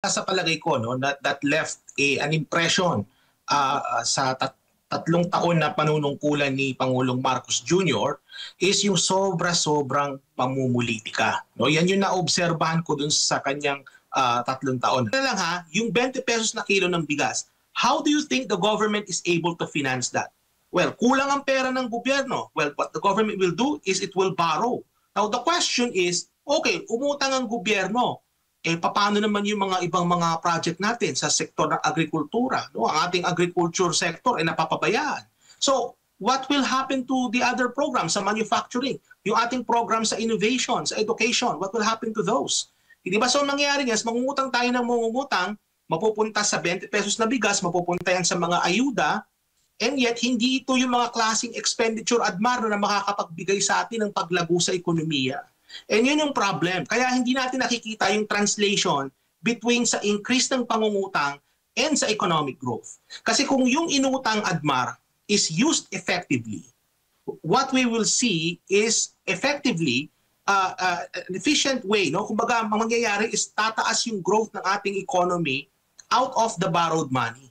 Sa palagay ko, no, that left an impression sa tatlong taon na panunungkulan ni Pangulong Marcos Jr. is yung sobra-sobrang pamumulitika. No? Yan yung naobserbahan ko dun sa kanyang tatlong taon. Lang ha, yung 20 pesos na kilo ng bigas, how do you think the government is able to finance that? Well, kulang ang pera ng gobyerno. Well, what the government will do is it will borrow. Now, the question is, okay, umutang ang gobyerno. Paano naman yung mga ibang mga project natin sa sektor ng agrikultura? No? Ang ating agriculture sector ay napapabayaan. So, what will happen to the other programs sa manufacturing? Yung ating program sa innovation, sa education, what will happen to those? Hindi ba so nangyayari yan, mangungutang tayo ng mangungutang, mapupunta sa 20 pesos na bigas, mapupunta yan sa mga ayuda, and yet hindi ito yung mga klaseng expenditure admar na makakapagbigay sa atin ng paglago sa ekonomiya. And yun yung problem. Kaya hindi natin nakikita yung translation between sa increase ng pangungutang and sa economic growth. Kasi kung yung inutang admar is used effectively, what we will see is effectively an efficient way. No? Kumbaga, mangyayari is tataas yung growth ng ating economy out of the borrowed money.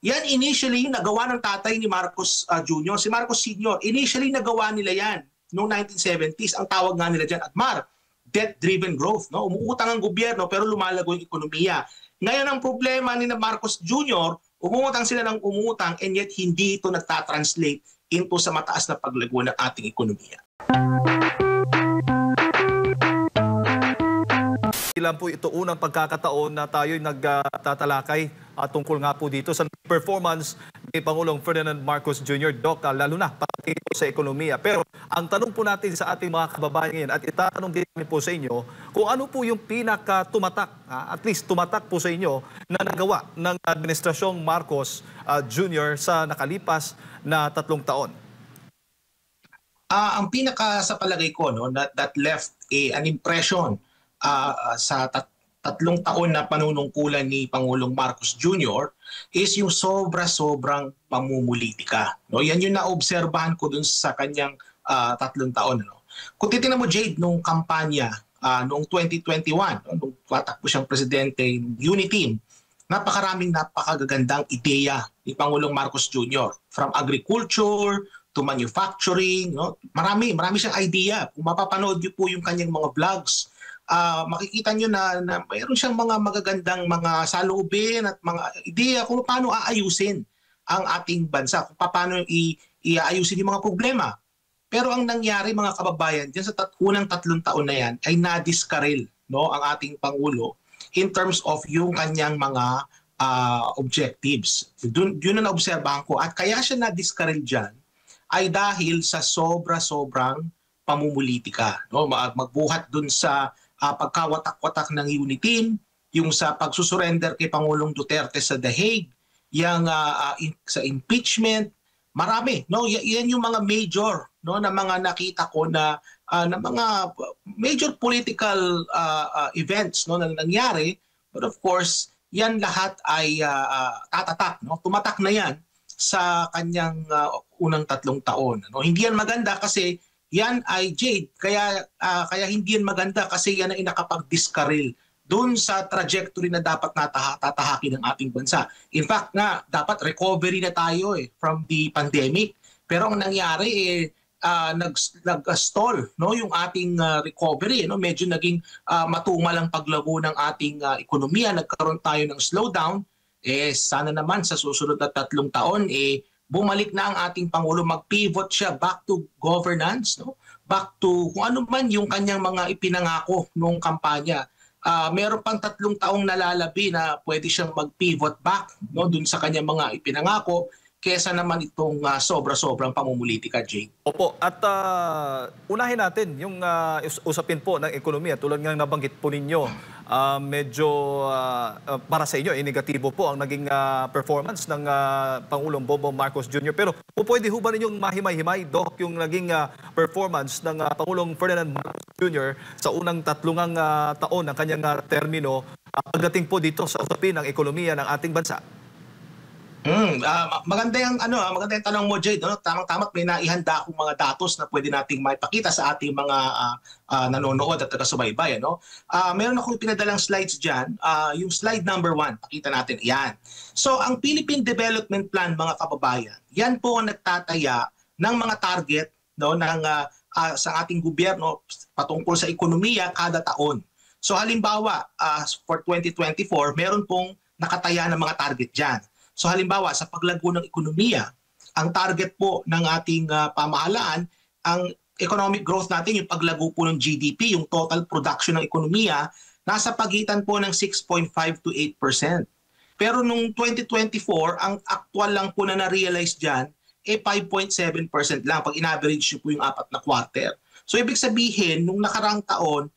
Yan initially nagawa ng tatay ni Marcos Jr., si Marcos Sr. Initially nagawa nila yan noong 1970s. Ang tawag nga nila dyan, ADMAR, debt-driven growth. No? Umuutang ang gobyerno pero lumalago yung ekonomiya. Ngayon ang problema ni Marcos Jr., umutang sila ng umutang and yet hindi ito nagtatranslate into sa mataas na paglago ng ating ekonomiya. Ilan po ito unang pagkakataon na tayo'y nagtatalakay tungkol nga po dito sa performance ni Pangulong Ferdinand Marcos Jr. Doc, lalo na pati sa ekonomiya. Pero ang tanong po natin sa ating mga kababayan ngayon at itatanong din po sa inyo kung ano po yung pinaka-tumatak, at least tumatak po sa inyo na nagawa ng Administrasyong Marcos Jr. sa nakalipas na 3 taon. Ang pinaka sa palagay ko, no, that left an impression sa 3 taon na panunungkulan ni Pangulong Marcos Jr. is yung sobra-sobrang pamumulitika. No? Yan yung naobserbahan ko dun sa kanyang 3 taon. No? Kung titingnan mo, Jade, nung kampanya noong 2021, nung tatakbo siyang presidente, Uniteam, napakagagandang ideya ni Pangulong Marcos Jr. From agriculture to manufacturing, no? Marami siyang idea. Kung mapapanood niyo po yung kanyang mga vlogs, makikita nyo na mayroon siyang mga magagandang mga saloobin at mga ideya kung paano aayusin ang ating bansa, kung paano iaayusin yung mga problema. Pero ang nangyari, mga kababayan, dyan sa unang 3 taon na yan ay nadiskaril, no, ang ating Pangulo in terms of yung kanyang mga objectives. Yun na naobserbahan ko. At kaya siya nadiskaril dyan ay dahil sa sobra-sobrang pamumulitika. No? Magbuhat dun sa pagkawatak-watak ng Uniteam, yung sa pagsusurrender kay Pangulong Duterte sa The Hague, yung sa impeachment, marami. No? Yan yung mga major, no, na mga nakita ko na mga major political events, no, na nangyari. But of course, yan lahat ay tatatak. No? Tumatak na yan sa kanyang unang 3 taon. No? Hindi yan maganda kasi yan ay Jade, kaya hindi yan maganda kasi yan ay nakapag-discarril doon sa trajectory na dapat tatahakin ng ating bansa. In fact nga, dapat recovery na tayo from the pandemic. Pero ang nangyari nag-stall, no, yung ating recovery. No? Medyo naging matumal ang paglago ng ating ekonomiya. Nagkaroon tayo ng slowdown. Sana naman sa susunod na 3 taon, bumalik na ang ating Pangulo, mag-pivot siya back to governance, no? Back to kung ano man yung kanyang mga ipinangako noong kampanya. Meron pang 3 taong nalalabi na pwede siyang mag-pivot back, no, dun sa kanyang mga ipinangako kesa naman itong sobra-sobrang pamumulitika, Jay. Opo, at unahin natin yung usapin po ng ekonomiya. Tulad ng nabanggit po ninyo, medyo para sa inyo, negatibo po ang naging performance ng Pangulong Bongbong Marcos Jr. Pero pwede ho ba ninyong mahimay-himay, Doc, yung naging performance ng Pangulong Ferdinand Marcos Jr. sa unang 3 taon ng kanyang termino pagdating po dito sa usapin ng ekonomiya ng ating bansa? Maganda yung maganda yung tanong mo, Jade, no? Tamang-tama may naihanda akong mga datos na pwede nating maipakita sa ating mga nanonood at taga-subaybay, ano? Meron akong pinadalang slides diyan. Yung slide number 1, pakita natin. Yan. So, ang Philippine Development Plan, mga kababayan, yan po ang nagtataya ng mga target, no, ng sa ating gobyerno patungkol sa ekonomiya kada taon. So, halimbawa, for 2024, meron pong nakataya ng mga target diyan. So halimbawa, sa paglago ng ekonomiya, ang target po ng ating pamahalaan, ang economic growth natin, yung paglago po ng GDP, yung total production ng ekonomiya, nasa pagitan po ng 6.5 to 8%. Pero nung 2024, ang actual lang po na na-realize dyan, 5.7% lang pag in-average nyo po yung 4 na quarter. So ibig sabihin, nung nakarang taon,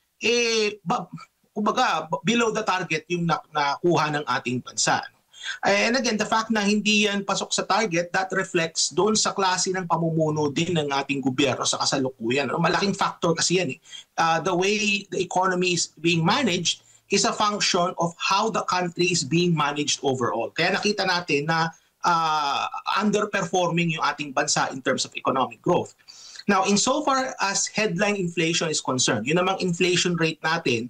kumbaga, below the target yung nakuha ng ating bansa. And again, the fact na hindi yan pasok sa target, that reflects doon sa klase ng pamumuno din ng ating gobyerno sa kasalukuyan. Malaking factor kasi yan. The way the economy is being managed is a function of how the country is being managed overall. Kaya nakita natin na underperforming yung ating bansa in terms of economic growth. Now, insofar as headline inflation is concerned, yun namang inflation rate natin,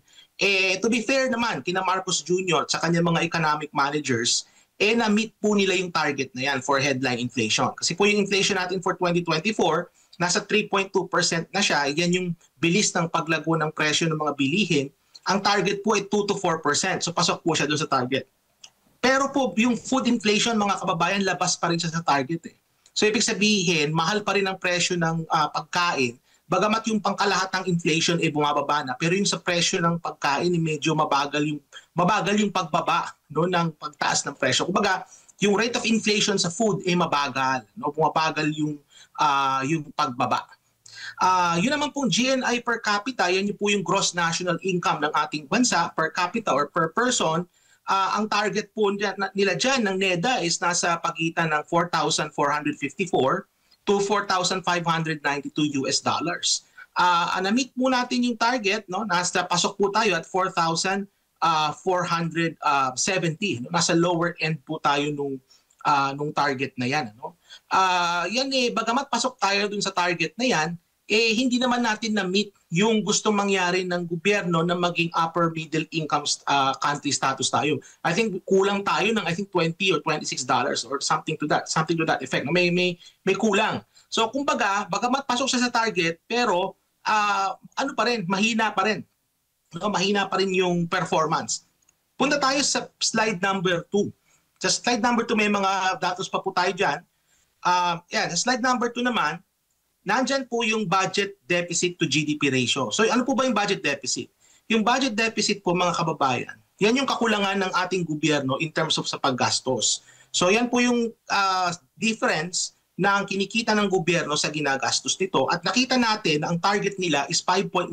to be fair naman, kina Marcos Jr. at sa kanyang mga economic managers, na-meet po nila yung target na yan for headline inflation. Kasi po yung inflation natin for 2024, nasa 3.2% na siya. Yan yung bilis ng paglago ng presyo ng mga bilihin. Ang target po ay 2 to 4%. So pasok po siya doon sa target. Pero po yung food inflation, mga kababayan, labas pa rin siya sa target. So ibig sabihin, mahal pa rin ang presyo ng pagkain. Bagamat yung pangkalahatang inflation bumababa na, pero yung sa presyo ng pagkain medyo mabagal yung pagbaba, no, ng pagtaas ng presyo. Kumbaga, yung rate of inflation sa food mabagal, no, bumabagal yung pagbaba. Yun naman pong GNI per capita, yan yung po yung gross national income ng ating bansa per capita or per person. Ang target po nila dyan ng NEDA is nasa pagitan ng 4,454 to 4,592 US dollars. Na-meet po natin yung target, no? Nasa pasok po tayo at 4,470. Nasa lower end po tayo nung target na yan. Ano? Yan bagamat pasok tayo dun sa target na yan, hindi naman natin na-meet yung gustong mangyari ng gobyerno na maging upper middle income country status tayo. I think kulang tayo ng $20 or $26 or something to that effect. May kulang. So kumbaga, bagamat pasok siya sa target, pero mahina pa rin. No, mahina pa rin yung performance. Punta tayo sa slide number 2. Sa slide number 2 may mga datos pa po tayo diyan. Sa slide number 2 naman, nandyan po yung budget deficit to GDP ratio. So ano po ba yung budget deficit? Yung budget deficit po, mga kababayan, yan yung kakulangan ng ating gobyerno in terms of sa paggastos. So yan po yung difference ng kinikita ng gobyerno sa ginagastos nito. At nakita natin na ang target nila is 5.1%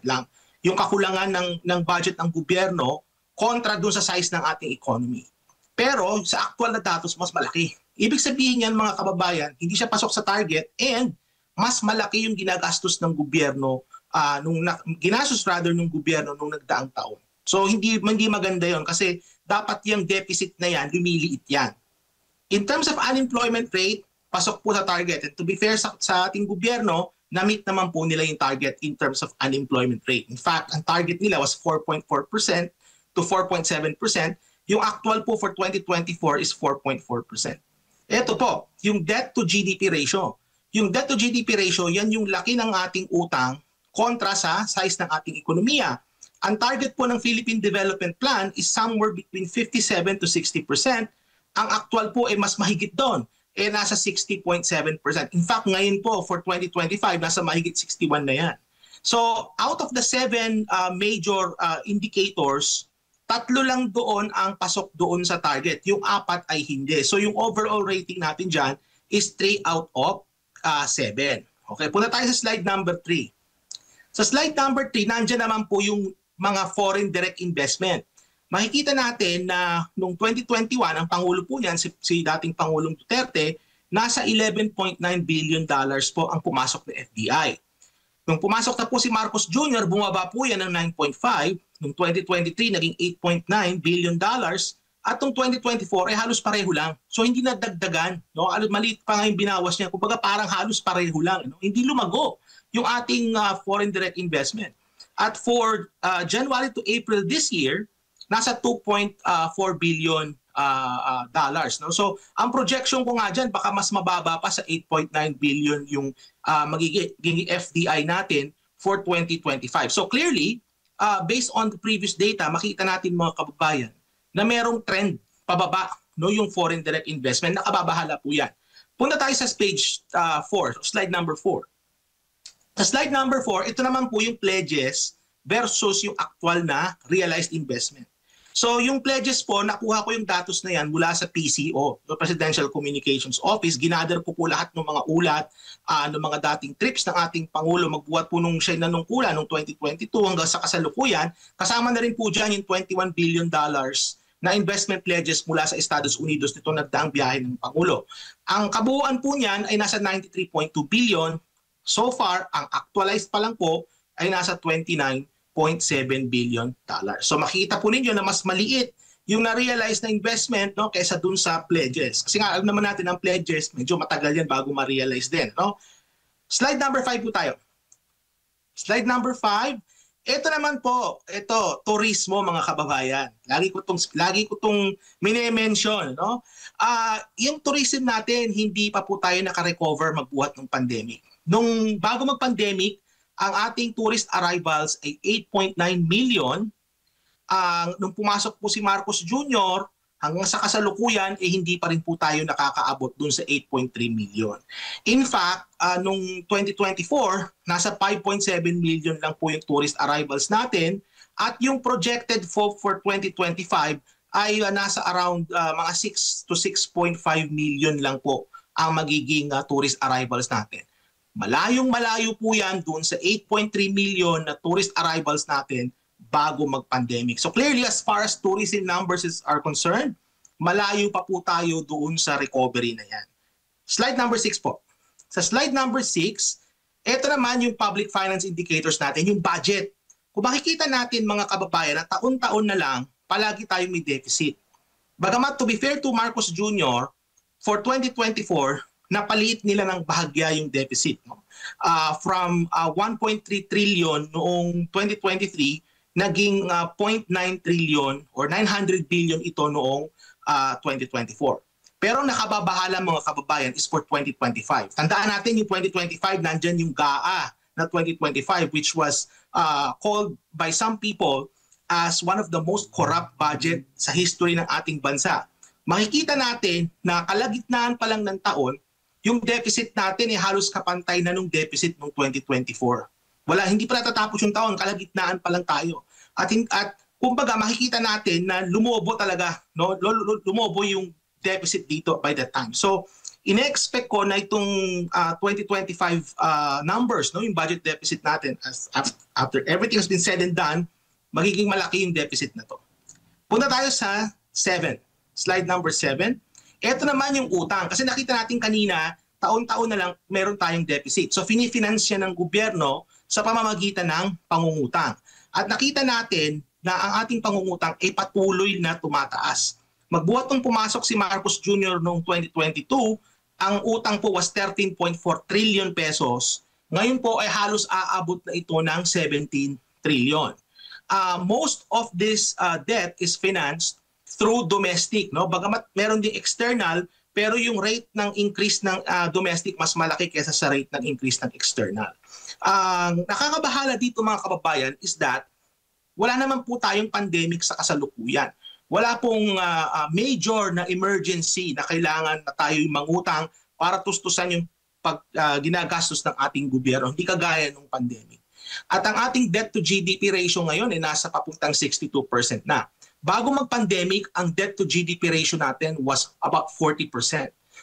lang. Yung kakulangan ng budget ng gobyerno kontra doon sa size ng ating economy. Pero sa actual na datos, mas malaki. Ibig sabihin yan, mga kababayan, hindi siya pasok sa target and mas malaki yung ginagastos ng gobyerno ng gobyerno nung nagdaang taon. So hindi maganda yon kasi dapat yung deficit na yan, lumiliit yan. In terms of unemployment rate, pasok po sa target. And to be fair sa ating gobyerno, na-meet naman po nila yung target in terms of unemployment rate. In fact, ang target nila was 4.4% to 4.7%. Yung actual po for 2024 is 4.4%. Ito po, yung debt to GDP ratio. Yung debt to GDP ratio, yan yung laki ng ating utang kontra sa size ng ating ekonomiya. Ang target po ng Philippine Development Plan is somewhere between 57 to 60%. Ang actual po mas mahigit doon. Nasa 60.7%. In fact, ngayon po for 2025, nasa mahigit 61 na yan. So out of the 7 major indicators, 3 lang doon ang pasok doon sa target. Yung 4 ay hindi. So yung overall rating natin dyan is 3 out of 7. Okay, punta tayo sa slide number 3. Sa slide number 3, nandiyan naman po yung mga foreign direct investment. Makikita natin na noong 2021, ang Pangulo po niyan, si dating Pangulong Duterte, nasa $11.9 billion po ang pumasok na FDI. Nung pumasok na po si Marcos Jr., bumaba po yan ng 9.5. Noong 2023, naging $8.9 billion. At itong 2024 ay halos pareho lang. So hindi nadagdagan, no? Maliit pa nga yung binawas niya. Kumbaga parang halos pareho lang, no? Hindi lumago yung ating foreign direct investment. At for January to April this year, nasa 2.4 billion dollars, no? So ang projection ko nga diyan baka mas mababa pa sa 8.9 billion yung magiging FDI natin for 2025. So clearly, based on the previous data, makita natin mga kababayan na merong trend pababa, no, yung foreign direct investment. Nakababahala po yan. Punta tayo sa page 4, slide number 4. Sa slide number 4, ito naman po yung pledges versus yung actual na realized investment. So yung pledges po, nakuha ko yung datos na yan mula sa PCO, the Presidential Communications Office. Ginather ko po lahat ng mga ulat, ng mga dating trips ng ating Pangulo. Magbuhat po nung siya nanungkulan noong 2022 hanggang sa kasalukuyan. Kasama na rin po dyan yung $21 billion na investment pledges mula sa Estados Unidos nito nagdaang biyahe ng Pangulo. Ang kabuuan po niyan ay nasa 93.2 billion. So far, ang actualized pa lang po ay nasa 29.7 billion dollars. So makita po ninyo na mas maliit yung na-realize na investment, no, kaysa dun sa pledges. Kasi nga alam naman natin ang pledges, medyo matagal yan bago ma-realize din, no? Slide number 5 po tayo. Slide number 5. Ito naman po, ito turismo mga kababayan. Lagi ko tong mini-mention, no? Yung tourism natin hindi pa po tayo naka-recover magbuhat ng pandemic. Nung bago mag-pandemic, ang ating tourist arrivals ay 8.9 million. Nung pumasok po si Marcos Jr., hanggang sa kasalukuyan, hindi pa rin po tayo nakakaabot dun sa 8.3 million. In fact, nung 2024, nasa 5.7 million lang po yung tourist arrivals natin. At yung projected for 2025 ay nasa around mga 6 to 6.5 million lang po ang magiging tourist arrivals natin. Malayong-malayo po yan doon sa 8.3 million na tourist arrivals natin bago mag-pandemic. So clearly, as far as tourism numbers are concerned, malayo pa po tayo doon sa recovery na yan. Slide number 6 po. Sa slide number 6, ito naman yung public finance indicators natin, yung budget. Kung makikita natin mga kababayan na taon-taon na lang, palagi tayong may deficit. Bagamat to be fair to Marcos Jr., for 2024, napaliit nila ng bahagya yung deficit. No? From 1.3 trillion noong 2023, naging 0.9 trillion or 900 billion ito noong 2024. Pero nakababahala mga kababayan is for 2025. Tandaan natin yung 2025, nandyan yung GAA na 2025 which was called by some people as one of the most corrupt budget sa history ng ating bansa. Makikita natin na kalagitnaan pa lang ng taon, yung deficit natin ay halos kapantay na nung deficit ng 2024. Hindi pa natatapos yung taon, kalagitnaan pa lang tayo. At kumbaga makikita natin na lumobo talaga, no? Lumobo yung deficit dito by that time. So, ine-expect ko na itong 2025 numbers, no, yung budget deficit natin after everything has been said and done, magiging malaki yung deficit na to. Punta tayo sa 7. Slide number 7. Ito naman yung utang. Kasi nakita natin kanina, taon-taon na lang meron tayong deficit. So finifinance siya ng gobyerno sa pamamagitan ng pangungutang. At nakita natin na ang ating pangungutang ay patuloy na tumataas. Magbuhat nung pumasok si Marcos Jr. noong 2022, ang utang po was 13.4 trillion pesos. Ngayon po ay halos aabot na ito ng 17 trillion. Most of this debt is financed through domestic, no? Bagamat meron ding external, pero yung rate ng increase ng domestic mas malaki kaysa sa rate ng increase ng external. Nakakabahala dito mga kababayan is that wala naman po tayong pandemic sa kasalukuyan. Wala pong major na emergency na kailangan na tayo mangutang para tustusan yung ginagastos ng ating gobyerno, hindi kagaya ng pandemic. At ang ating debt to GDP ratio ngayon ay nasa papuntang 62% na. Bago mag-pandemic, ang debt to GDP ratio natin was about 40%.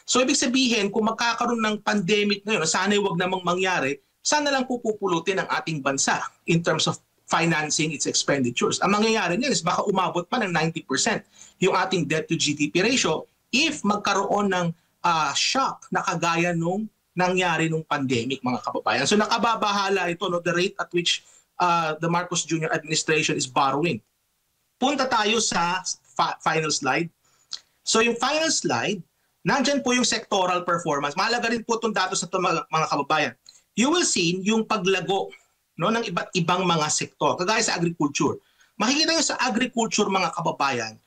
So ibig sabihin, kung magkakaroon ng pandemic ngayon, sana wag namang mangyari, sana lang pupulutin ang ating bansa in terms of financing its expenditures. Ang mangyayari niyan is baka umabot pa ng 90% yung ating debt to GDP ratio if magkaroon ng shock na kagaya nung nangyari nung pandemic, mga kababayan. So nakababahala ito, no, the rate at which the Marcos Jr. administration is borrowing. Punta tayo sa final slide. So yung final slide, nandyan po yung sectoral performance. Mahalaga rin po itong datos na ito mga kababayan. You will see yung paglago, no, ng iba't ibang mga sektor, kagaya sa agriculture. Makikita nyo sa agriculture mga kababayan,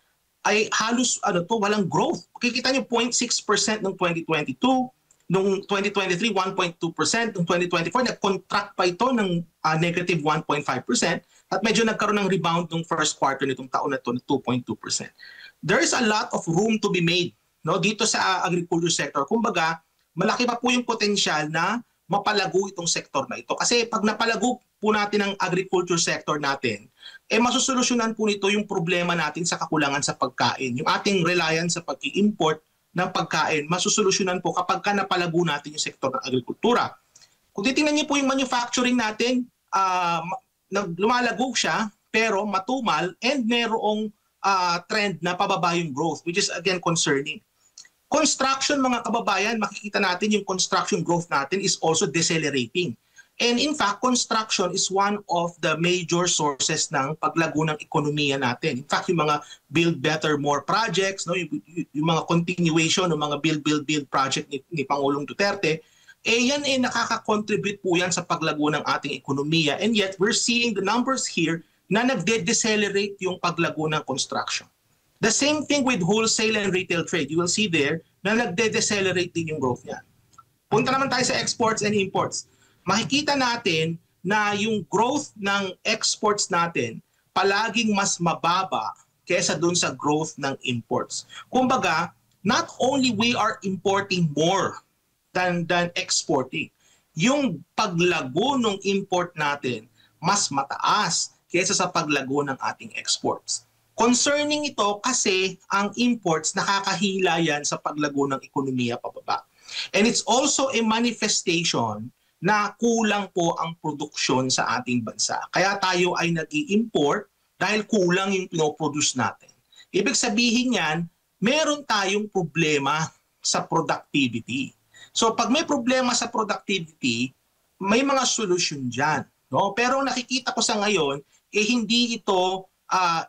ay halos walang growth. Makikita nyo 0.6% noong 2022, noong 2023 1.2%, noong 2024 nag-contract pa ito ng negative 1.5% at medyo nagkaroon ng rebound noong first quarter nitong taon na ito ng 2.2%. There is a lot of room to be made, no, dito sa agriculture sector. Kumbaga, malaki pa po yung potensyal na mapalago itong sektor na ito. Kasi pag napalago po natin ang agriculture sector natin, masusolusyonan po nito yung problema natin sa kakulangan sa pagkain. Yung ating reliance sa pag-i-import ng pagkain, masusolusyonan po kapag napalago natin yung sektor ng agrikultura. Kung titingnan niyo po yung manufacturing natin, lumalago siya, pero matumal and merong trend na pababa yung growth, which is again concerning. Construction mga kababayan, makikita natin yung construction growth natin is also decelerating. And in fact, construction is one of the major sources ng paglago ng ekonomiya natin. In fact, yung mga build better more projects, no, yung mga continuation ng mga build project ni Pangulong Duterte, yan nakaka-contribute po yan sa paglago ng ating ekonomiya. And yet, we're seeing the numbers here na nagde-decelerate yung paglago ng construction. The same thing with wholesale and retail trade. You will see there na nagde-decelerate din yung growth niya. Punta naman tayo sa exports and imports. Makikita natin na yung growth ng exports natin palaging mas mababa kaysa dun sa growth ng imports. Kumbaga, not only we are importing more than exporting, yung paglago ng import natin mas mataas kaysa sa paglago ng ating exports. Concerning ito kasi ang imports nakakahila yan sa paglago ng ekonomiya pababa. And it's also a manifestation na kulang po ang produksyon sa ating bansa. Kaya tayo ay nag-i-import dahil kulang yung pinoproduce natin. Ibig sabihin yan, meron tayong problema sa productivity. So pag may problema sa productivity, may mga solusyon dyan. No? Pero nakikita ko sa ngayon, hindi ito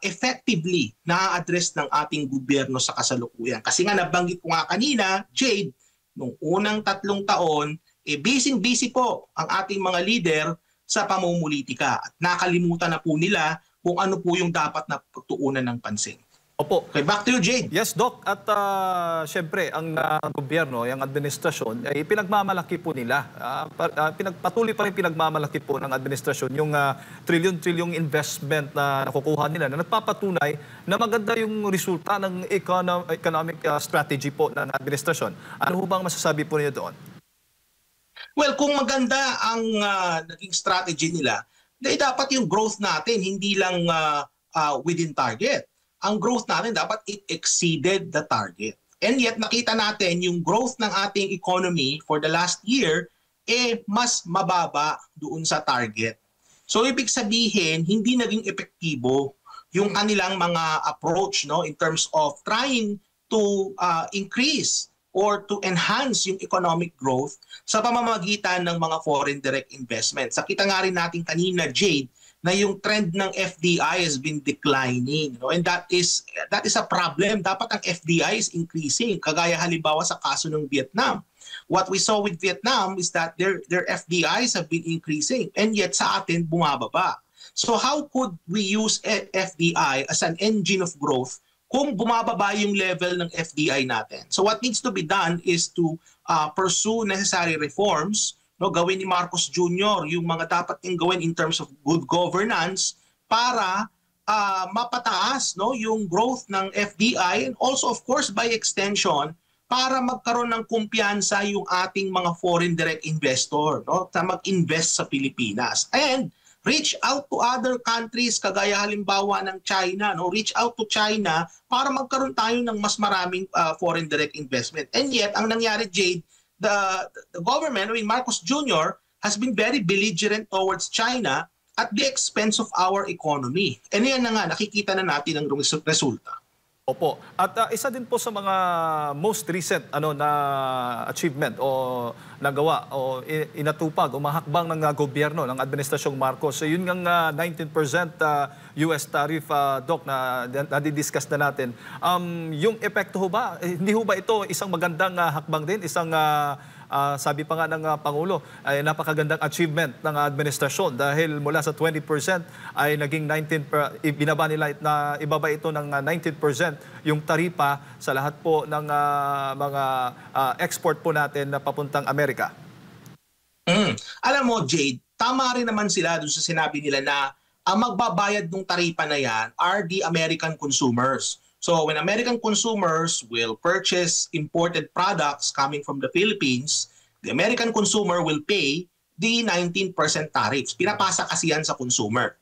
effectively na-address ng ating gobyerno sa kasalukuyan. Kasi nga nabanggit ko nga kanina, Jade, nung unang 3 taon, busy po ang ating mga leader sa pamumulitika. At nakalimutan na po nila kung ano po yung dapat na pagtuunan ng pansin. Opo. Okay, back to you, Jade. Yes, Doc. At siyempre, ang gobyerno, yung administrasyon, ay pinagmamalaki po nila. Patuloy pa rin pinagmamalaki po ng administrasyon yung trillion-trilliong investment na nakukuha nila na nagpapatunay na maganda yung resulta ng economic strategy po ng administrasyon. Ano ho bang masasabi po niyo doon? Well, kung maganda ang naging strategy nila, dapat yung growth natin hindi lang within target. Ang growth natin dapat it exceeded the target. And yet nakita natin yung growth ng ating economy for the last year mas mababa doon sa target. So ibig sabihin hindi naging epektibo yung kanilang mga approach, no, in terms of trying to increase or to enhance yung economic growth sa pamamagitan ng mga foreign direct investments. Nakita nga rin natin kanina, Jade, na yung trend ng FDI has been declining, no? And that is a problem. Dapat ang FDI is increasing, kagaya halimbawa sa kaso ng Vietnam. What we saw with Vietnam is that their FDIs have been increasing and yet sa atin bumababa. So how could we use FDI as an engine of growth kung bumababa yung level ng FDI natin? So what needs to be done is to pursue necessary reforms, no, gawin ni Marcos Jr. yung mga dapat niyang gawin in terms of good governance para mapataas, no, yung growth ng FDI and also of course by extension para magkaroon ng kumpiyansa yung ating mga foreign direct investor, no, na mag-invest sa Pilipinas. And reach out to other countries kagaya halimbawa ng China, no, reach out to China para magkaroon tayo ng mas maraming foreign direct investment. And yet ang nangyari, Jade, the government, Marcos Jr., has been very belligerent towards China at the expense of our economy. And yan na nga, nakikita na natin ang resulta. Opo. At isa din po sa mga most recent na achievement o nagawa o inatupag o mahakbang ng gobyerno ng Administrasyong Marcos. So yun ngang 19% US tariff, Doc, na nadidiscuss na natin. Yung epekto ho ba, hindi ho ba ito isang magandang hakbang din, isang sabi pa nga ng Pangulo, ay napakagandang achievement ng administrasyon dahil mula sa 20% ay naging 19%, ibaba ito ng 19% yung taripa sa lahat po ng mga export po natin na papuntang Amerika. Alam mo, Jade, tama rin naman sila doon sa sinabi nila na ang magbabayad ng taripa na yan are the American consumers. So when American consumers will purchase imported products coming from the Philippines, the American consumer will pay the 19% tariffs. Pinapasa kasi yan sa consumer.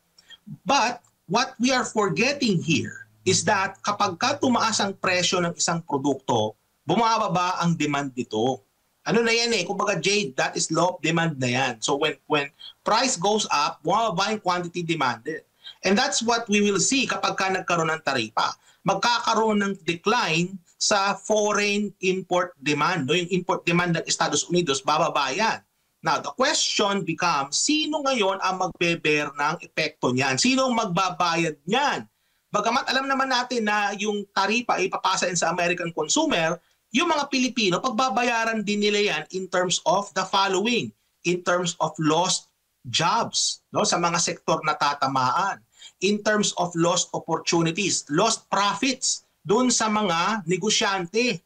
But what we are forgetting here is that kapag tumaas ang presyo ng isang produkto, bumababa ang demand nito. Ano na yan kumbaga, Jade, that is law of demand na yan. So when price goes up, bumababa yung quantity demanded. And that's what we will see kapag nagkaroon ng taripa. Magkakaroon ng decline sa foreign import demand. Yung import demand ng Estados Unidos, bababa yan. Now, the question becomes, sino ngayon ang magbe-bear ng epekto niyan? Sino ang magbabayad niyan? Bagamat alam naman natin na yung taripa ay papasain sa American consumer, yung mga Pilipino, pagbabayaran din nila yan in terms of the following, in terms of lost jobs, sa mga sektor na tatamaan, in terms of lost opportunities, lost profits doon sa mga negosyante.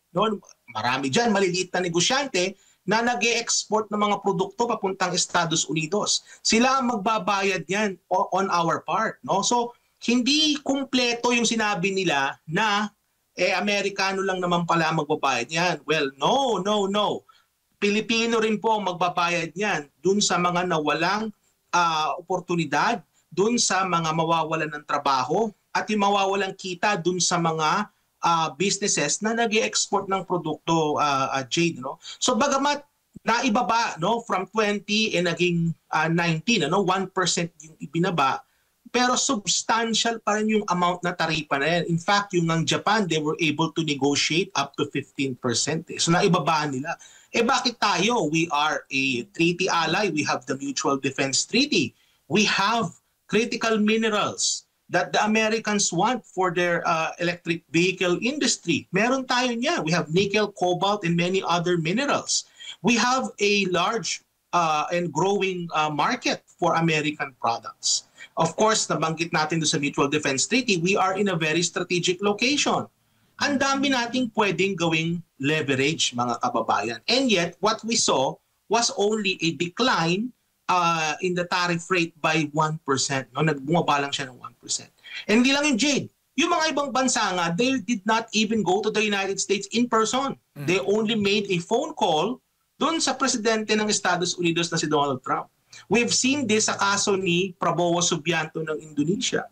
Marami dyan, maliliit na negosyante na nag-e-export ng mga produkto papuntang Estados Unidos. Sila ang magbabayad yan on our part. So, hindi kumpleto yung sinabi nila na Amerikano lang naman pala magbabayad yan. Well, no. Pilipino rin po ang magbabayad yan dun sa mga nawalang oportunidad, dun sa mga mawawalan ng trabaho, at yung mawawalang kita dun sa mga businesses na nag-i-export ng produkto, Jade. So bagamat naibaba from 20 naging 19, 1% yung ibinaba, pero substantial pa rin yung amount na taripa na yan. In fact, yung ng Japan, they were able to negotiate up to 15%. So naibaba nila. Bakit tayo? We are a treaty ally. We have the Mutual Defense Treaty. We have critical minerals that the Americans want for their electric vehicle industry. Meron tayo niya. We have nickel, cobalt, and many other minerals. We have a large and growing market for American products. Of course, nabanggit natin doon sa Mutual Defense Treaty, we are in a very strategic location. Ang dami nating pwedeng gawing leverage, mga kababayan. And yet, what we saw was only a decline in the tariff rate by 1%. Nagbumaba lang siya ng 1%. And hindi lang yung Jade. Yung mga ibang bansa nga, they did not even go to the United States in person. They only made a phone call doon sa presidente ng Estados Unidos na si Donald Trump. We've seen this sa kaso ni Prabowo Subianto ng Indonesia.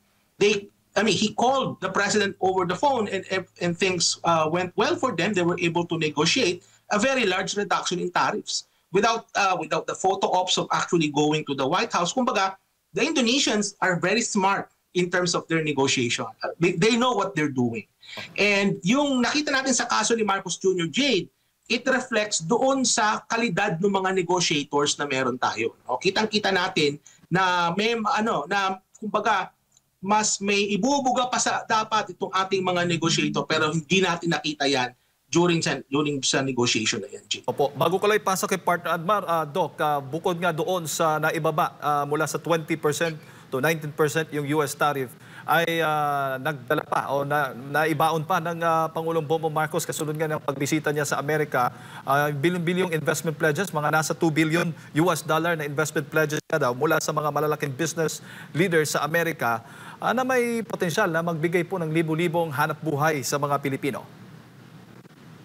He called the president over the phone and things went well for them. They were able to negotiate a very large reduction in tariffs without the photo ops of actually going to the White House. Kumbaga, the Indonesians are very smart in terms of their negotiation. They know what they're doing. And yung nakita natin sa kaso ni Marcos Jr., Jade, it reflects doon sa kalidad ng mga negotiators na meron tayo. Kitang-kita natin na may kumbaga mas may ibubuga pa sa dapat itong ating mga negotiator, pero hindi natin nakita yan during sa negotiation na yan, Jim. Opo, bago ko lang ipasok kay Partner Admar, Doc, bukod nga doon sa naibaba mula sa 20% to 19% yung US tariff, ay nagdala pa o naibaon pa ng Pangulong Bongbong Marcos kasunod nga ng pagbisita niya sa Amerika, bilyon-bilyong investment pledges, mga nasa $2 billion na investment pledges daw mula sa mga malalaking business leaders sa Amerika na may potensyal na magbigay po ng libu-libong hanap buhay sa mga Pilipino.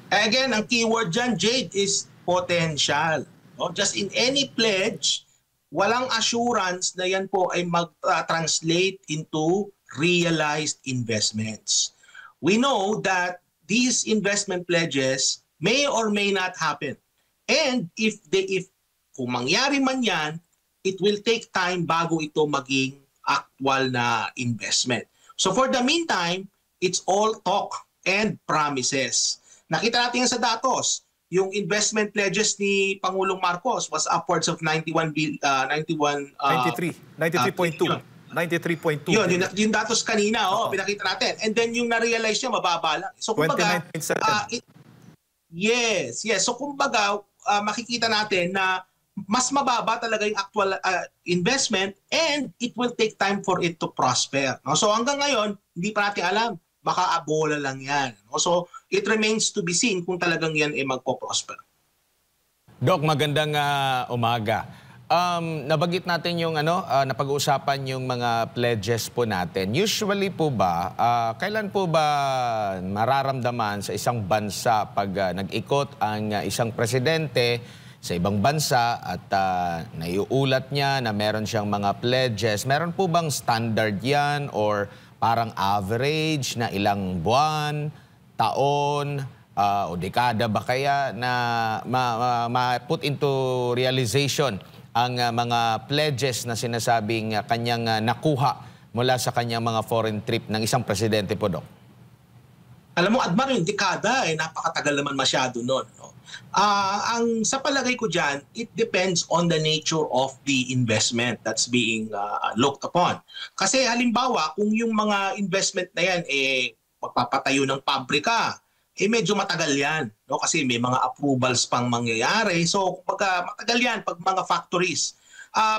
Again, ang keyword dyan, Jade, is potential. Just in any pledge, walang assurance na yan po ay mag-translate into realized investments. We know that these investment pledges may or may not happen. And if kung mangyari man yan, it will take time bago ito maging actual na investment. So for the meantime, it's all talk. and promises. Nakita natin yan sa datos. Yung investment pledges ni Pangulong Marcos was upwards of 91 93, 93.2. 93.2. Yung datos kanina, pinakita natin. And then yung na-realize niya, mababa lang. So kumbaga, 29.7. yes. So kumbaga, makikita natin na mas mababa talaga yung actual investment and it will take time for it to prosper. No? So hanggang ngayon, hindi pa natin alam. Baka abola lang yan. No? So it remains to be seen kung talagang yan magpo-prosper. Doc, magandang umaga. Nabanggit natin yung napag-uusapan yung mga pledges po natin. Usually po ba, kailan po ba mararamdaman sa isang bansa pag nag-ikot ang isang presidente sa ibang bansa at naiuulat niya na meron siyang mga pledges? Meron po bang standard yan or parang average na ilang buwan, taon, o dekada ba kaya na ma-put into realization ang mga pledges na sinasabing kanyang nakuha mula sa kanyang mga foreign trip ng isang presidente po, Doc? Alam mo, Admar, yung dekada, napakatagal naman masyado nun. No? Ang sa palagay ko dyan, it depends on the nature of the investment that's being looked upon. Kasi halimbawa, kung yung mga investment na yan, magpapatayo ng pabrika, medyo matagal yan. No? Kasi may mga approvals pang mangyayari. So, matagal yan pag mga factories.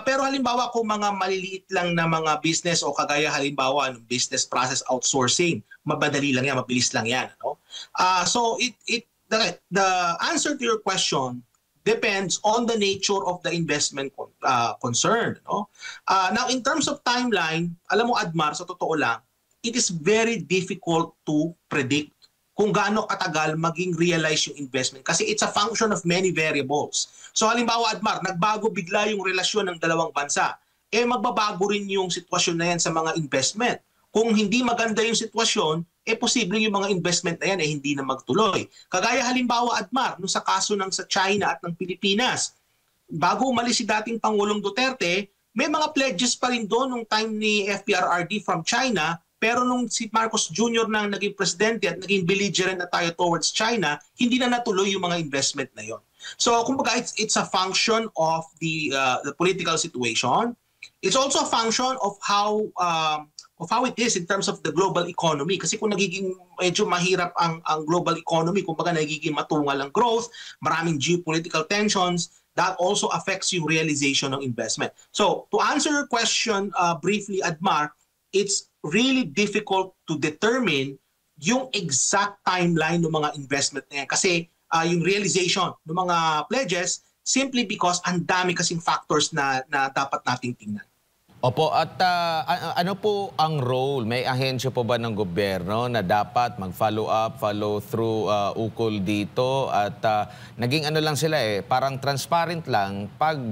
Pero halimbawa kung mga maliliit lang na mga business o kagaya halimbawa ng business process outsourcing, mabadali lang yan, mabilis lang yan. No? So, the answer to your question depends on the nature of the investment concerned. No? Now, in terms of timeline, alam mo, Admar, sa totoo lang, it is very difficult to predict kung gaano katagal maging realize yung investment kasi it's a function of many variables. So halimbawa, Admar, nagbago bigla yung relasyon ng dalawang bansa. Magbabago rin yung sitwasyon na yan sa mga investment. Kung hindi maganda yung sitwasyon, posible yung mga investment na yan hindi na magtuloy. Kagaya halimbawa, Admar, sa kaso sa China at ng Pilipinas, bago umalis si dating Pangulong Duterte, may mga pledges pa rin doon nung time ni FPRRD from China. Pero nung si Marcos Jr. nang naging presidente at naging belligerent na tayo towards China, hindi na natuloy yung mga investment na yon. So, kumbaga, it's a function of the political situation. It's also a function of how it is in terms of the global economy. Kasi kung nagiging medyo mahirap ang global economy, kumbaga nagiging matungal ang growth, maraming geopolitical tensions, that also affects yung realization ng investment. So, to answer your question briefly, Admar, it's really difficult to determine yung exact timeline ng mga investment na yan. Kasi yung realization ng mga pledges simply because ang dami kasing factors na dapat nating tingnan. Opo, at ano po ang role? May ahensya po ba ng gobyerno na dapat mag-follow up, follow through ukol dito? At naging lang sila parang transparent lang pag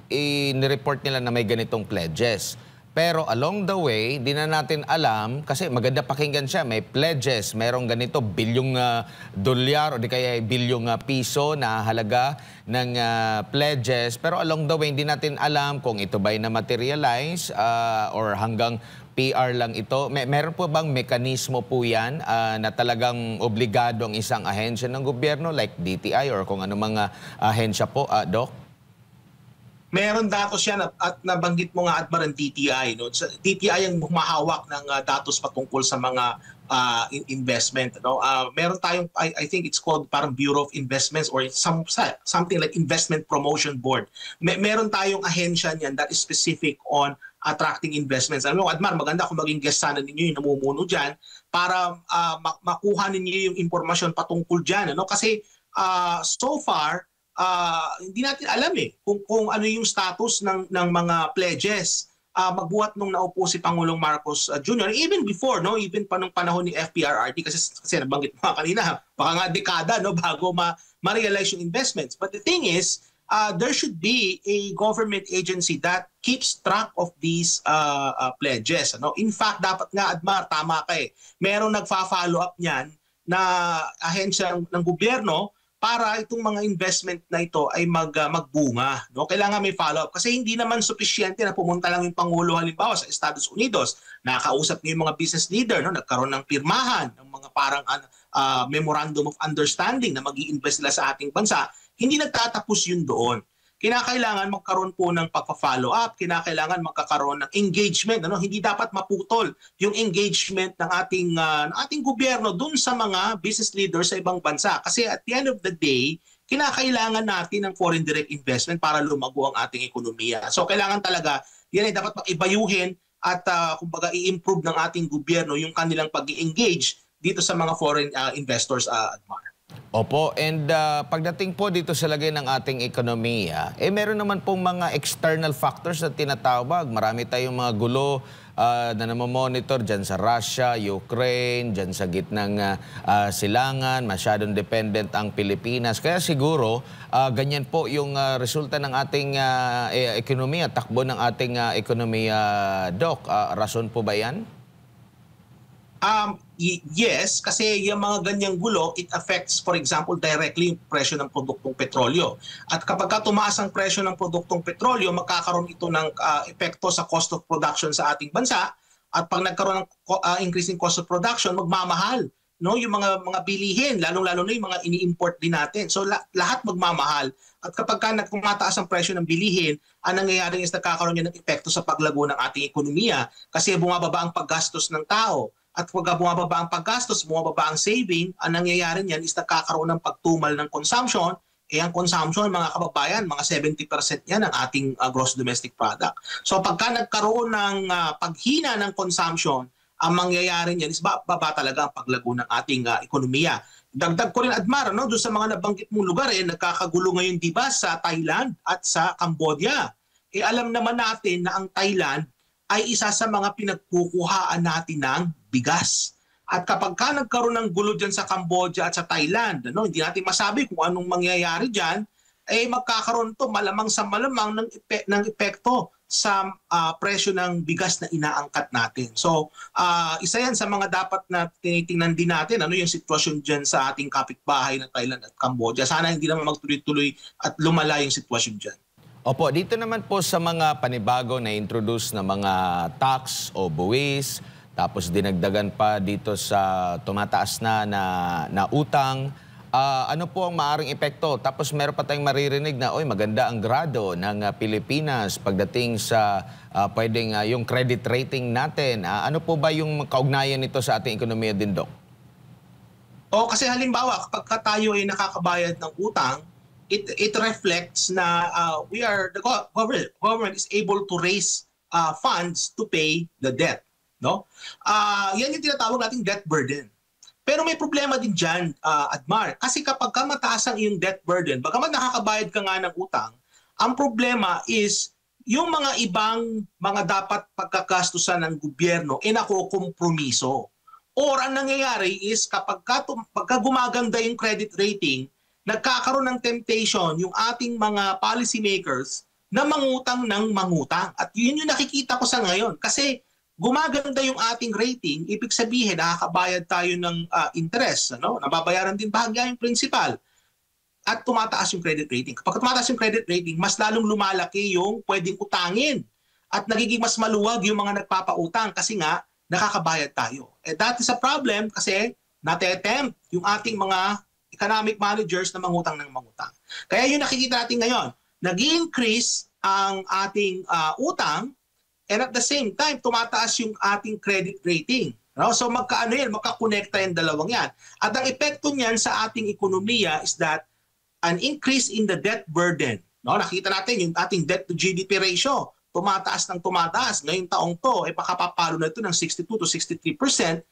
i-report nila na may ganitong pledges. Pero along the way, di na natin alam, kasi maganda pakinggan siya, may pledges, merong ganito, bilyong dolyar o di kaya bilyong piso na halaga ng pledges. Pero along the way, hindi natin alam kung ito ba'y na-materialize or hanggang PR lang ito. Meron po bang mekanismo po yan na talagang obligado ang isang ahensya ng gobyerno like DTI or kung ano mga ahensya po, Doc? Meron datos yan at nabanggit mo nga, Admar, ang DTI. No? DTI ang humahawak ng datos patungkol sa mga investment. No? Meron tayong, I think it's called parang Bureau of Investments or something like Investment Promotion Board. Meron tayong ahensya niyan that is specific on attracting investments. Alam mo, Admar, maganda kung maging guest sana ninyo yung namumuno dyan para makuha ninyo yung impormasyon patungkol dyan. Ano? Kasi so far, hindi natin alam kung ano yung status ng mga pledges magbuhat nung naupo si Pangulong Marcos Jr. Even before, no, even pa nung panahon ni FPRRD kasi nabanggit mo kanina, baka nga dekada bago ma-realize yung investments. But the thing is, there should be a government agency that keeps track of these pledges. Ano? In fact, dapat nga, Admar, tama ka merong nagfa-follow up niyan na ahensya ng gobyerno para itong mga investment na ito ay magbunga. No? Kailangan may follow-up kasi hindi naman sufisyente na pumunta lang yung Pangulo halimbawa sa Estados Unidos, nakakausap niyo yung mga business leader, no? Nagkaroon ng pirmahan ng mga parang memorandum of understanding na mag-i-invest sila sa ating bansa. Hindi nagtatapos yun doon. Kinakailangan magkaroon po ng pagpa-follow up, kinakailangan magkakaroon ng engagement, ano? Hindi dapat maputol yung engagement ng ating gobyerno dun sa mga business leaders sa ibang bansa. Kasi at the end of the day, kinakailangan natin ng foreign direct investment para lumago ang ating ekonomiya. So kailangan talaga, yan ay dapat ibayuhin at kumbaga i-improve ng ating gobyerno yung kanilang pag-i-engage dito sa mga foreign investors, Admar. Opo, and pagdating po dito sa lagay ng ating ekonomiya, meron naman pong mga external factors na tinatawag. Marami tayong mga gulo na namomonitor dyan sa Russia, Ukraine, dyan sa gitnang silangan, masyadong dependent ang Pilipinas. Kaya siguro, ganyan po yung resulta ng ating ekonomiya, takbo ng ating ekonomiya, Doc. Rason po ba yan? Yes, kasi yung mga ganyang gulo, it affects, for example, directly yung presyo ng produktong petrolyo. At kapag tumaas ang presyo ng produktong petrolyo, magkakaroon ito ng epekto sa cost of production sa ating bansa. At pag nagkaroon ng increasing cost of production, magmamahal, no? Yung mga bilihin, lalong-lalo na yung mga ini-import din natin. So lahat magmamahal. At kapag tumataas ang presyo ng bilihin, ang nangyayari is nagkakaroon yan ng epekto sa paglago ng ating ekonomiya kasi bumababa ang paggastos ng tao. At pag bumababa ang paggastos, bumababa ang saving, ang nangyayari niyan is nagkakaroon ng pagtumal ng consumption. Ang consumption, mga kababayan, mga 70% yan ng ating gross domestic product. So pagka nagkaroon ng paghina ng consumption, ang mangyayari niyan is baba talaga ang paglago ng ating ekonomiya. Dagdag ko rin, Admar, no? Doon sa mga nabanggit mong lugar, nagkakagulo ngayon diba sa Thailand at sa Cambodia. Alam naman natin na ang Thailand ay isa sa mga pinagkukuhaan natin ng bigas. At kapag nagkaroon ng gulo dyan sa Cambodia at sa Thailand, hindi natin masabi kung anong mangyayari dyan, magkakaroon to malamang sa malamang ng epekto sa presyo ng bigas na inaangkat natin. So, isa yan sa mga dapat na tinitingnan din natin, yung sitwasyon dyan sa ating kapitbahay na Thailand at Cambodia. Sana hindi naman magtuloy-tuloy at lumala yung sitwasyon dyan. Opo, dito naman po sa mga panibago na introduce na mga tax o buwis, tapos dinagdagan pa dito sa tumataas na utang, ano po ang maaring epekto? Tapos meron pa tayong maririnig na, maganda ang grado ng Pilipinas pagdating sa pwedeng yung credit rating natin. Ano po ba yung kaugnayan nito sa ating ekonomiya din, Doc? Kasi halimbawa, kapag tayo ay nakakabayad ng utang, it reflects na the government is able to raise funds to pay the debt, no? Yan yung tinatawag nating debt burden. Pero may problema din diyan, Admar, kasi kapag mataas ang iyong debt burden, bagamat nakakabayad ka nga ng utang, ang problema is yung mga ibang mga dapat pagkakastusan ng gobyerno nakukompromiso. Or ang nangyayari is kapag gumaganda yung credit rating, nagkakaroon ng temptation yung ating mga policymakers na mangutang ng mangutang. At yun yung nakikita ko sa ngayon. Kasi gumaganda yung ating rating, ibig sabihin nakakabayad tayo ng interest. Nababayaran din bahagya yung principal. At tumataas yung credit rating. Kapag tumataas yung credit rating, mas lalong lumalaki yung pwedeng utangin. At nagiging mas maluwag yung mga nagpapautang kasi nga nakakabayad tayo. That is a problem kasi nate-tempt yung ating mga economic managers na mangutang ng mangutang. Kaya yung nakikita natin ngayon, nag-increase ang ating utang and at the same time, tumataas yung ating credit rating. So magkakonekta yung dalawang yan. At ang epekto niyan sa ating ekonomiya is that an increase in the debt burden. Nakita natin yung ating debt to GDP ratio, tumataas ng tumataas. Ngayong taong to, pakapapalo na ito ng 62 to 63%.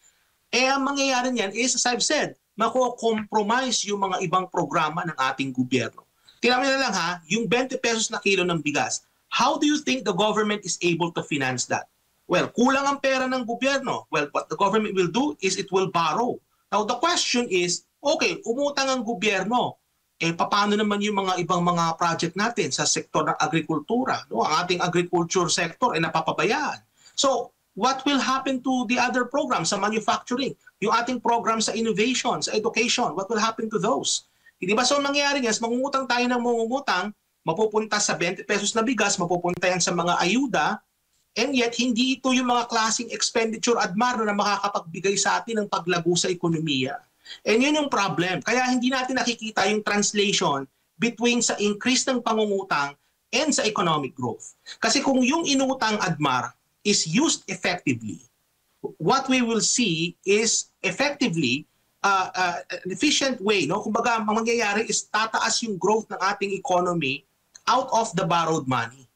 Ang mangyayari niyan is, as I've said, mako-compromise yung mga ibang programa ng ating gobyerno. Tingnan na lang yung 20 pesos na kilo ng bigas, how do you think the government is able to finance that? Well, kulang ang pera ng gobyerno. Well, what the government will do is it will borrow. Now, the question is, okay, umutang ang gobyerno. Paano naman yung mga ibang mga project natin sa sektor ng agrikultura? Ang ating agriculture sector ay napapabayaan. So, what will happen to the other programs sa manufacturing? Yung ating program sa innovation, sa education, what will happen to those? Hindi ba? So mangyayari yan, mangungutang tayo ng mangungutang, mapupunta sa 20 pesos na bigas, mapupunta yan sa mga ayuda, and yet hindi ito yung mga klaseng expenditure, Admar, na makakapagbigay sa atin ng paglago sa ekonomiya. And yun yung problem. Kaya hindi natin nakikita yung translation between sa increase ng pangungutang and sa economic growth. Kasi kung yung inutang, Admar, is used effectively, what we will see is effectively an efficient way. No? Kumbaga, ang mangyayari is tataas yung growth ng ating economy out of the borrowed money.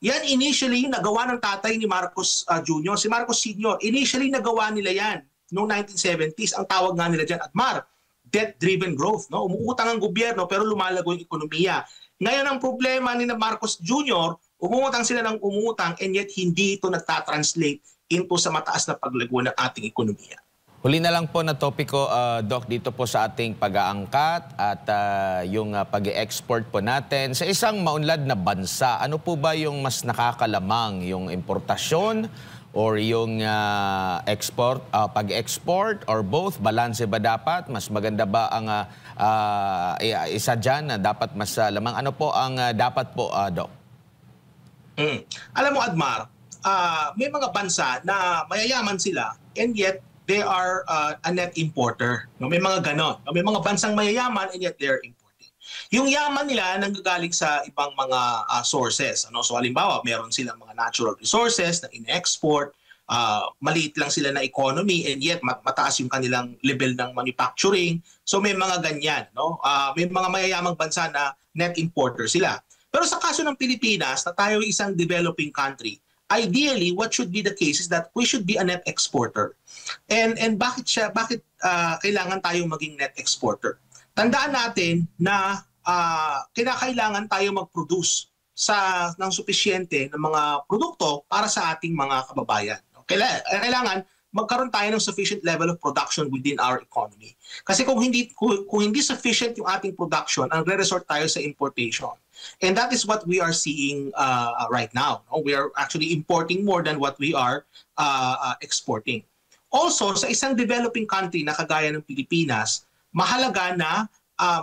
Yan initially yung nagawa ng tatay ni Marcos Jr. Si Marcos Sr. Initially nagawa nila yan noong 1970s. Ang tawag nga nila dyan, Admar, debt-driven growth. No? Umuutang ang gobyerno pero lumalago yung ekonomiya. Ngayon ang problema ni Marcos Jr., umutang sila ng umutang and yet hindi ito nagtatranslate into sa mataas na paglago ng ating ekonomiya. Huli na lang po na topiko, Doc, dito po sa ating pag-aangkat at yung pag-export po natin. Sa isang maunlad na bansa, ano po ba yung mas nakakalamang? Yung importasyon or yung pag-export or both? Balanse ba dapat? Mas maganda ba ang isa dyan na dapat mas lamang? Ano po ang dapat po, Doc? Alam mo, Admar, may mga bansa na mayayaman sila and yet they are a net importer. No, may mga ganon. No, may mga bansang mayayaman and yet they're importing. Yung yaman nila nanggagaling sa ibang mga sources. Ano? So halimbawa, meron silang mga natural resources na in-export, maliit lang sila na economy and yet mataas yung kanilang level ng manufacturing. So may mga ganyan. No? May mga mayayamang bansa na net importer sila. Pero sa kaso ng Pilipinas, na tayo isang developing country, ideally, what should be the case is that we should be a net exporter. And bakit kailangan tayong maging net exporter? Tandaan natin na kinakailangan tayo mag-produce ng supisyente ng mga produkto para sa ating mga kababayan. Kailangan magkaroon tayo ng sufficient level of production within our economy. Kasi kung hindi sufficient yung ating production, ang re-resort tayo sa importation. And that is what we are seeing right now. We are actually importing more than what we are exporting. Also, sa isang developing country na kagaya ng Pilipinas, mahalaga na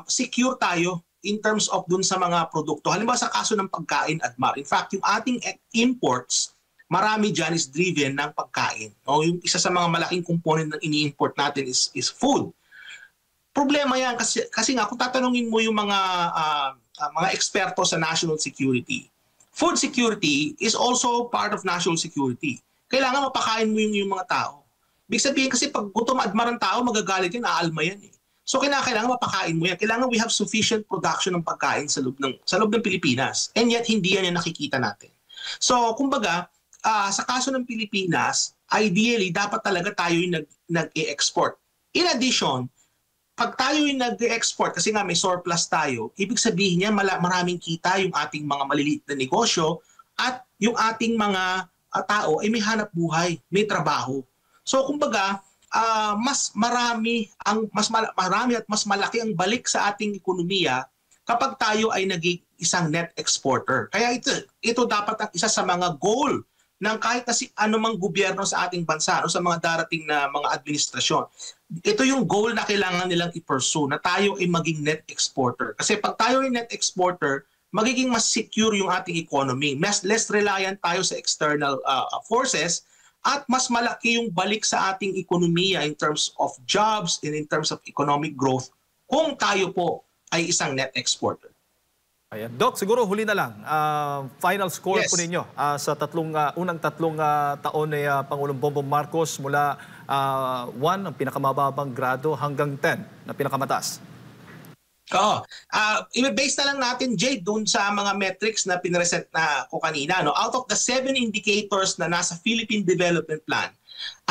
secure tayo in terms of dun sa mga produkto. Halimbawa sa kaso ng pagkain, Admar. In fact, yung ating imports, marami dyan is driven ng pagkain. Yung isa sa mga malaking component ng ini-import natin is food. Problema yan kasi nga kung tatanungin mo yung mga eksperto sa national security, food security is also part of national security. Kailangan mapakain mo yung mga tao. Ibig sabihin kasi pag gutom, Admar, ang tao, magagalit yan, aalma yan eh. So kailangan mapakain mo yan. Kailangan we have sufficient production ng pagkain sa loob ng Pilipinas. And yet hindi yan yung nakikita natin. So kumbaga, sa kaso ng Pilipinas, ideally dapat talaga tayo yung nag-e-export. In addition, pag tayo yung nag-export, kasi nga may surplus tayo, ibig sabihin niya maraming kita yung ating mga maliliit na negosyo at yung ating mga tao ay may hanap buhay, may trabaho. So kumbaga, mas marami at mas malaki ang balik sa ating ekonomiya kapag tayo ay naging isang net exporter. Kaya ito dapat ang isa sa mga goal ng kahit na anumang gobyerno sa ating bansa o sa mga darating na mga administrasyon. Ito yung goal na kailangan nilang i-pursue, na tayo ay maging net exporter. Kasi pag tayo ay net exporter, magiging mas secure yung ating economy. Less reliant tayo sa external forces at mas malaki yung balik sa ating ekonomiya in terms of jobs and in terms of economic growth kung tayo po ay isang net exporter. Ayan. Doc, siguro huli na lang. Final score Yes. po ninyo sa unang tatlong taon ni Pangulong Bongbong Marcos mula 1, ang pinakamababang grado, hanggang 10 na pinakamataas. Oo. I-base na lang natin, Jade, dun sa mga metrics na pinreset na ko kanina. No? Out of the 7 indicators na nasa Philippine Development Plan,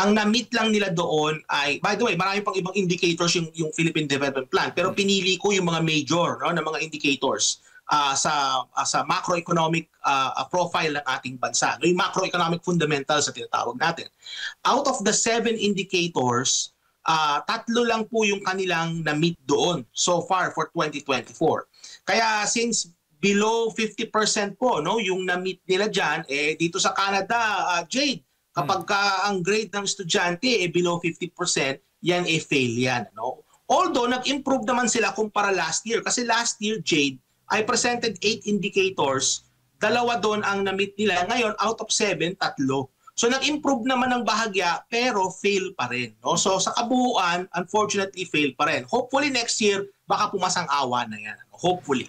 ang na-meet lang nila doon ay, by the way, marami pang ibang indicators yung Philippine Development Plan, pero pinili ko yung mga major na mga indicators sa macroeconomic profile ng ating bansa. Yung macroeconomic fundamentals na tinatawag natin. Out of the 7 indicators, 3 lang po yung kanilang na-meet doon so far for 2024. Kaya since below 50% po yung na-meet nila dyan, dito sa Canada, Jade, kapag ang grade ng estudyante below 50%, yan fail yan. No? Although nag-improve naman sila kumpara last year. Kasi last year, Jade, I presented 8 indicators. 2 doon ang na-meet nila. Ngayon, out of 7, 3. So nag-improve naman ng bahagya pero fail pa rin. No? So sa kabuuan, unfortunately, fail pa rin. Hopefully next year, baka pumasang awa na yan. Hopefully.